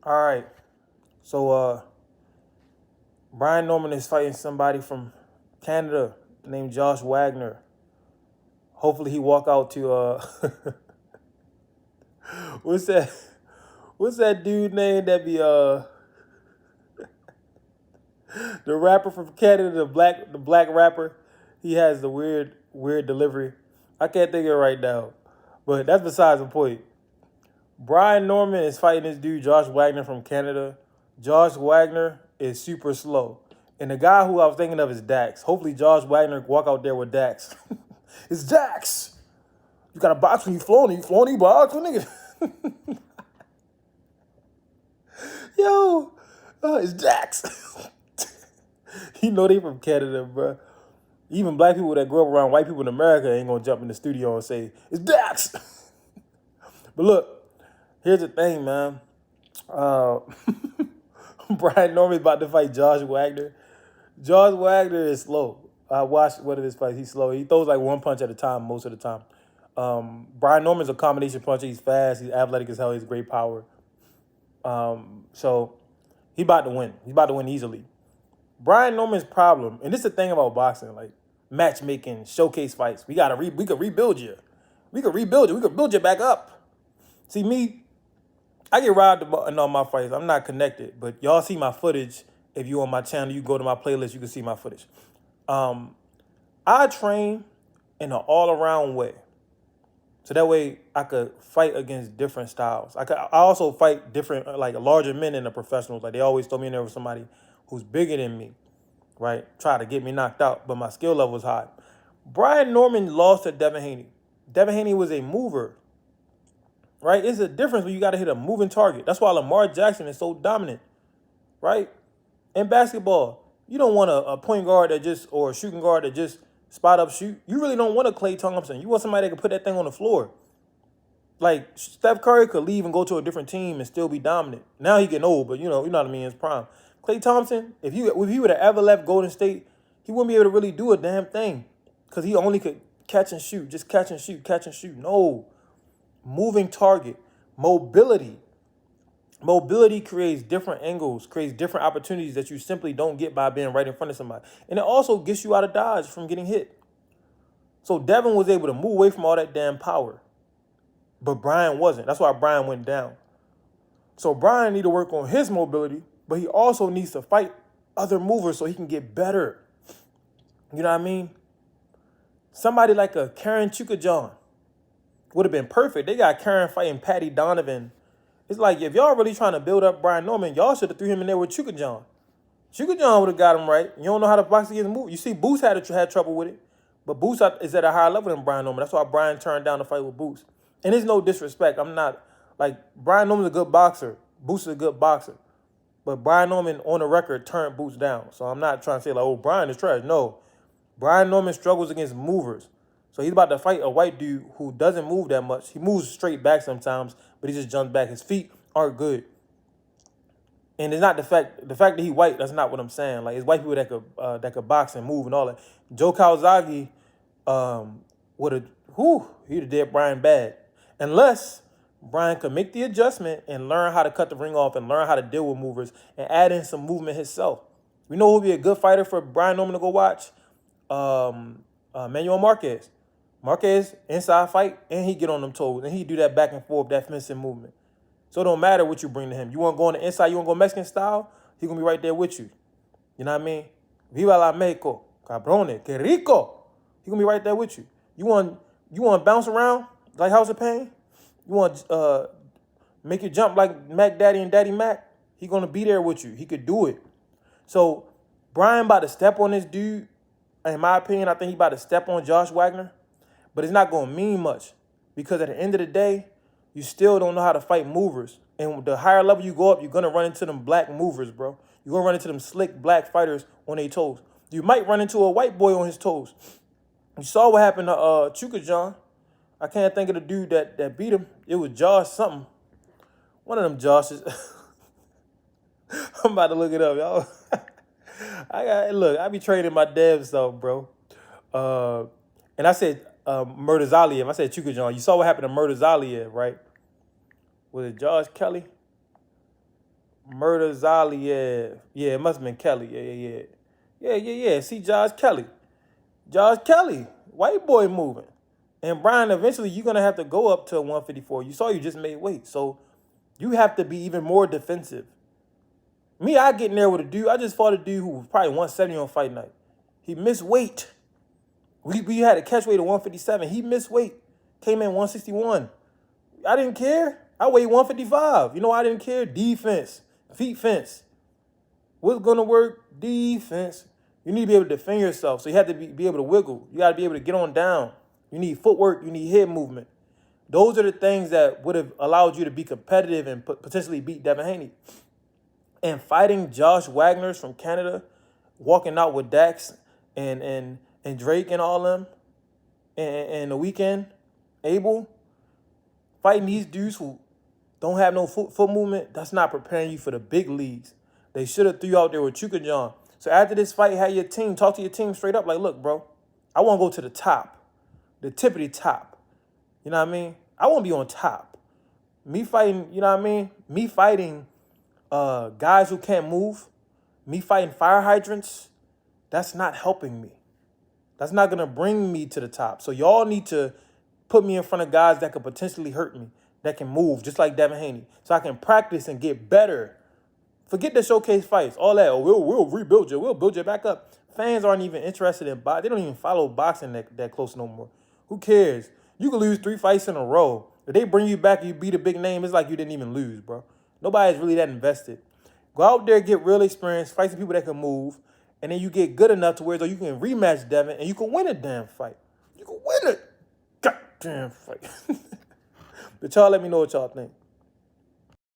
All right. So Brian Norman is fighting somebody from Canada named Josh Wagner. Hopefully he walk out to what's that what's that dude name that be the rapper from Canada, the black rapper. He has the weird delivery. I can't think of it right now. But that's besides the point. Brian Norman is fighting this dude, Josh Wagner from Canada. Josh Wagner is super slow. And the guy who I was thinking of is Dax. Hopefully Josh Wagner walk out there with Dax. It's Dax. You got a box when you flown, you box, nigga. Yo, it's Dax. You know they from Canada, bro. Even black people that grow up around white people in America ain't gonna jump in the studio and say, it's Dax. But look, here's the thing, man. Uh, Brian Norman's about to fight Josh Wagner. Josh Wagner is slow. I watched one of his fights. He's slow. He throws like one punch at a time most of the time. Brian Norman's a combination puncher. He's fast. He's athletic as hell. He's great power. So he about to win. He's about to win easily. Brian Norman's problem, and this is the thing about boxing, like matchmaking, showcase fights. We could rebuild you. We could rebuild you. We could build you back up. See me, I get robbed in all my fights. I'm not connected, but y'all see my footage. If you on my channel, you go to my playlist, you can see my footage. I train in an all-around way. So that way I could fight against different styles. I also fight different, like larger men than the professionals. Like they always throw me in there with somebody who's bigger than me, right? Try to get me knocked out, but my skill level is high. Brian Norman lost to Devin Haney. Devin Haney was a mover, right? It's a difference when you got to hit a moving target. That's why Lamar Jackson is so dominant, right? In basketball, you don't want a point guard or a shooting guard that just spot up shoot. You really don't want a Klay Thompson. You want somebody that can put that thing on the floor. Like Steph Curry could leave and go to a different team and still be dominant. Now he getting old, but you know what I mean, his prime. Klay Thompson, if he would have ever left Golden State, he wouldn't be able to really do a damn thing. Because he only could catch and shoot, just catch and shoot, catch and shoot. No. Moving target. Mobility. Mobility creates different angles, creates different opportunities that you simply don't get by being right in front of somebody. And it also gets you out of dodge from getting hit. So Devin was able to move away from all that damn power. But Brian wasn't. That's why Brian went down. So Brian need to work on his mobility, but he also needs to fight other movers so he can get better. You know what I mean? Somebody like a Karen Chukajan would have been perfect. They got Karen fighting Patty Donovan. It's like, if y'all really trying to build up Brian Norman, y'all should have threw him in there with Chukajan. Chukajan would have got him right. You don't know how to box against move. You see, Boots had trouble with it, but Boots is at a higher level than Brian Norman. That's why Brian turned down the fight with Boots. And there's no disrespect. I'm not, like, Brian Norman's a good boxer. Boots is a good boxer. But Brian Norman, on the record, turned Boots down. So I'm not trying to say, like, oh, Brian is trash. No. Brian Norman struggles against movers. So he's about to fight a white dude who doesn't move that much. He moves straight back sometimes, but he just jumps back. His feet aren't good. And it's not the fact that he white, that's not what I'm saying. Like, it's white people that could box and move and all that. Joe Kawasaki he'd have did Brian bad. Unless Brian could make the adjustment and learn how to cut the ring off and learn how to deal with movers and add in some movement himself. We know who'll be a good fighter for Brian Norman to go watch? Manuel Marquez. Marquez, inside fight, and he get on them toes, and he do that back and forth, that fencing movement. So it don't matter what you bring to him. You want to go on the inside, you want to go Mexican style, he going to be right there with you. You know what I mean? Viva la Mexico. Cabrone. Que rico. He going to be right there with you. You want to bounce around like House of Pain? You want to make you jump like Mac Daddy and Daddy Mac? He going to be there with you. He could do it. So Brian about to step on this dude. In my opinion, I think he about to step on Josh Wagner. But it's not going to mean much. Because at the end of the day, you still don't know how to fight movers. And the higher level you go up, you're going to run into them black movers, bro. You're going to run into them slick black fighters on their toes. You might run into a white boy on his toes. You saw what happened to Chukajan. I can't think of the dude that beat him. It was Josh something. One of them Joshes. I'm about to look it up, y'all. I be training my damn self, bro. And I said Murder Zaliev. I said Chukajan. You saw what happened to Murder Zaliev, right? Was it Josh Kelly? Murder Zali, yeah. Yeah, it must have been Kelly. Yeah. See, Josh Kelly. Josh Kelly, white boy moving. And Brian, eventually you're gonna have to go up to 154. You saw you just made weight. So you have to be even more defensive. Me, I get in there with a dude. I just fought a dude who was probably 170 on fight night. He missed weight. We had a catch weight of 157. He missed weight. Came in 161. I didn't care. I weighed 155. You know why I didn't care? Defense. Feet fence. What's going to work? Defense. You need to be able to defend yourself. So you have to be able to wiggle. You got to be able to get on down. You need footwork. You need head movement. Those are the things that would have allowed you to be competitive and potentially beat Devin Haney. And fighting Josh Wagner's from Canada, walking out with Dax and Drake and all them, and the weekend, Abel, fighting these dudes who don't have no foot movement, that's not preparing you for the big leagues. They should have threw you out there with Chuka John. So after this fight, have your team, talk to your team straight up like, look, bro, I want to go to the top, the tippity top. You know what I mean? I want to be on top. Me fighting, you know what I mean? Me fighting guys who can't move, me fighting fire hydrants, that's not helping me. That's not going to bring me to the top. So y'all need to put me in front of guys that could potentially hurt me, that can move, just like Devin Haney, so I can practice and get better. Forget the showcase fights, all that. Oh, we'll rebuild you. We'll build you back up. Fans aren't even interested in boxing. They don't even follow boxing that close no more. Who cares? You can lose 3 fights in a row. If they bring you back and you beat a big name, it's like you didn't even lose, bro. Nobody's really that invested. Go out there, get real experience, fight some people that can move, and then you get good enough to where you can rematch Devin and you can win a damn fight. You can win it. Goddamn fight. But y'all let me know what y'all think.